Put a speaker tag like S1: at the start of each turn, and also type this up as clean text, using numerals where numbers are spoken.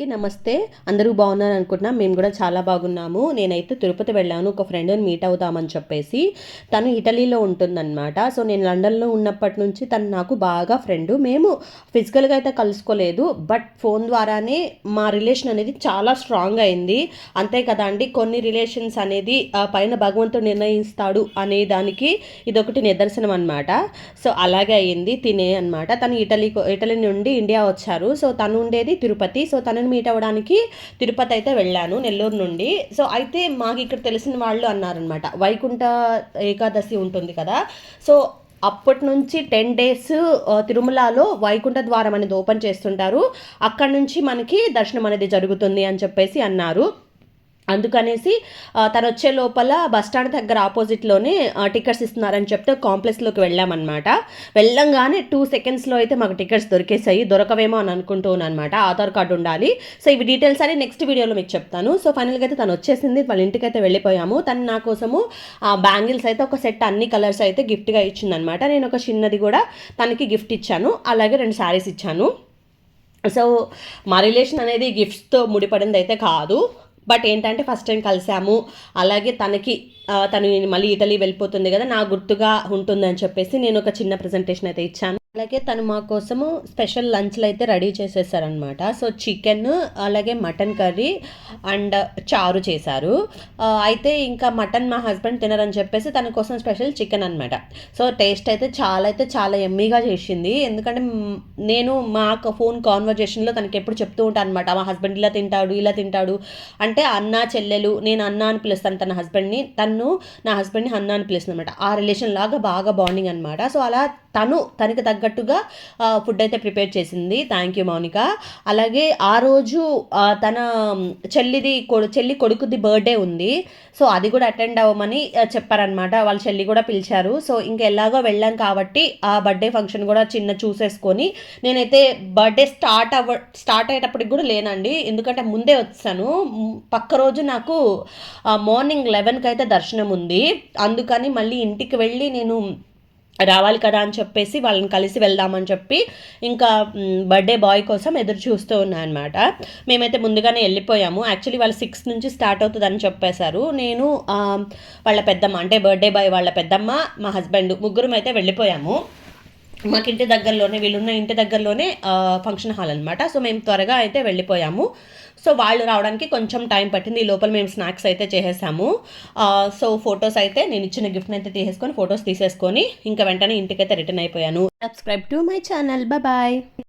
S1: నమస్తే. అందరూ బాగున్నారు అనుకుంటున్నాం. మేము కూడా చాలా బాగున్నాము. నేనైతే తిరుపతి వెళ్ళాను ఒక ఫ్రెండ్ని మీట్ అవుదామని చెప్పేసి. తను ఇటలీలో ఉంటుందన్నమాట. సో నేను లండన్లో ఉన్నప్పటి నుంచి తను నాకు బాగా ఫ్రెండ్. మేము ఫిజికల్గా అయితే కలుసుకోలేదు, బట్ ఫోన్ ద్వారానే మా రిలేషన్ అనేది చాలా స్ట్రాంగ్ అయింది. అంతే కదా అండి, కొన్ని రిలేషన్స్ అనేది పైన భగవంతుడు నిర్ణయిస్తాడు అనే దానికి ఇదొకటి నిదర్శనం అనమాట. సో అలాగే అయ్యింది. తినే అనమాట. తను ఇటలీ నుండి ఇండియా వచ్చారు. సో తను ఉండేది తిరుపతి. సో తనని మీట్ అవ్వడానికి తిరుపతి అయితే వెళ్ళాను నెల్లూరు నుండి. సో అయితే మాకు ఇక్కడ తెలిసిన వాళ్ళు అన్నారనమాట, వైకుంఠ ఏకాదశి ఉంటుంది కదా, సో అప్పటి నుంచి 10 days తిరుమలలో వైకుంఠ ద్వారం అనేది ఓపెన్ చేస్తుంటారు. అక్కడ నుంచి మనకి దర్శనం అనేది జరుగుతుంది అని చెప్పేసి అన్నారు. అందుకనేసి తను వచ్చే లోపల బస్టాండ్ దగ్గర ఆపోజిట్లోనే టికెట్స్ ఇస్తున్నారని చెప్తే కాంప్లెక్స్లోకి వెళ్ళామన్నమాట. వెళ్ళంగానే 2 secondsలో అయితే మాకు టికెట్స్ దొరికేసాయి. దొరకవేమో అని అనుకుంటున్నాను అనమాట. ఆధార్ కార్డు ఉండాలి. సో ఇవి డీటెయిల్స్ అని నెక్స్ట్ వీడియోలో మీకు చెప్తాను. సో ఫైనల్గా అయితే తను వచ్చేసింది. వాళ్ళ ఇంటికి అయితే వెళ్ళిపోయాము. తను నా కోసము బ్యాంగిల్స్ అయితే ఒక సెట్ అన్ని కలర్స్ అయితే గిఫ్ట్గా ఇచ్చిందనమాట. నేను ఒక చిన్నది కూడా తనకి గిఫ్ట్ ఇచ్చాను. అలాగే 2 sarees ఇచ్చాను. సో మా రిలేషన్ అనేది గిఫ్ట్స్తో ముడిపడింది అయితే కాదు, బట్ ఏంటంటే ఫస్ట్ టైం కలిసాము. అలాగే తను మళ్ళీ ఇటలీ వెళ్ళిపోతుంది కదా, నా గుర్తుగా ఉంటుందని చెప్పేసి నేను ఒక చిన్న ప్రజెంటేషన్ అయితే ఇచ్చాను. అలాగే తను మా కోసము స్పెషల్ లంచ్లు అయితే రెడీ చేసేసారనమాట. సో చికెన్, అలాగే మటన్ కర్రీ అండ్ చారు చేశారు. అయితే ఇంకా మటన్ మా హస్బెండ్ తినరని చెప్పేసి తన కోసం స్పెషల్ చికెన్ అనమాట. సో టేస్ట్ అయితే చాలా ఎమ్మీగా చేసింది. ఎందుకంటే నేను మా ఫోన్ కాన్వర్జేషన్లో తనకి ఎప్పుడు చెప్తూ ఉంటాను అనమాట, మా హస్బెండ్ ఇలా తింటాడు అంటే అన్న చెల్లెలు, నేను అన్న అని పిలుస్తాను తన హస్బెండ్ని, నా హస్బెండ్ని అన్న అని పిలుస్తుంది అనమాట. ఆ రిలేషన్ లాగా బాగా బాండింగ్ అనమాట. సో అలా తనకి తగ్గట్టుగా ఫుడ్ అయితే ప్రిపేర్ చేసింది. Thank you Mounika. అలాగే ఆ రోజు తన చెల్లి కొడుకుది బర్త్డే ఉంది. సో అది కూడా అటెండ్ అవ్వమని చెప్పారనమాట. వాళ్ళ చెల్లి కూడా పిలిచారు. సో ఇంకా ఎలాగో వెళ్ళాం కాబట్టి ఆ బర్త్డే ఫంక్షన్ కూడా చిన్న చూసేసుకొని, నేనైతే బర్త్డే స్టార్ట్ అయ్యేటప్పటికి కూడా లేనండి, ఎందుకంటే ముందే వచ్చాను. పక్క రోజు నాకు మార్నింగ్ 11కి అయితే దర్శనం ఉంది. అందుకని మళ్ళీ ఇంటికి వెళ్ళి నేను రావాలి కదా అని చెప్పేసి వాళ్ళని కలిసి వెళ్దామని చెప్పి ఇంకా బర్త్డే బాయ్ కోసం ఎదురు చూస్తూ ఉన్నాను అనమాట. మేమైతే ముందుగానే వెళ్ళిపోయాము. యాక్చువల్లీ వాళ్ళు 6 నుంచి స్టార్ట్ అవుతుందని చెప్పేశారు. నేను వాళ్ళ పెద్దమ్మ అంటే బర్త్డే బాయ్ వాళ్ళ పెద్దమ్మ, మా హస్బెండ్ ముగ్గురం అయితే వెళ్ళిపోయాము. మాకు ఇంటి దగ్గరలోనే, వీళ్ళున్న ఇంటి దగ్గరలోనే ఫంక్షన్ హాల్ అనమాట. సో మేము త్వరగా అయితే వెళ్ళిపోయాము. సో వాళ్ళు రావడానికి కొంచెం టైం పట్టింది. ఈ లోపల మేము స్నాక్స్ అయితే చేసేసాము. సో ఫొటోస్ అయితే నేను ఇచ్చిన గిఫ్ట్ని అయితే తీసేసుకొని ఫొటోస్ తీసేసుకొని ఇంకా వెంటనే ఇంటికైతే రిటర్న్ అయిపోయాను. Subscribe to my channel. Bye.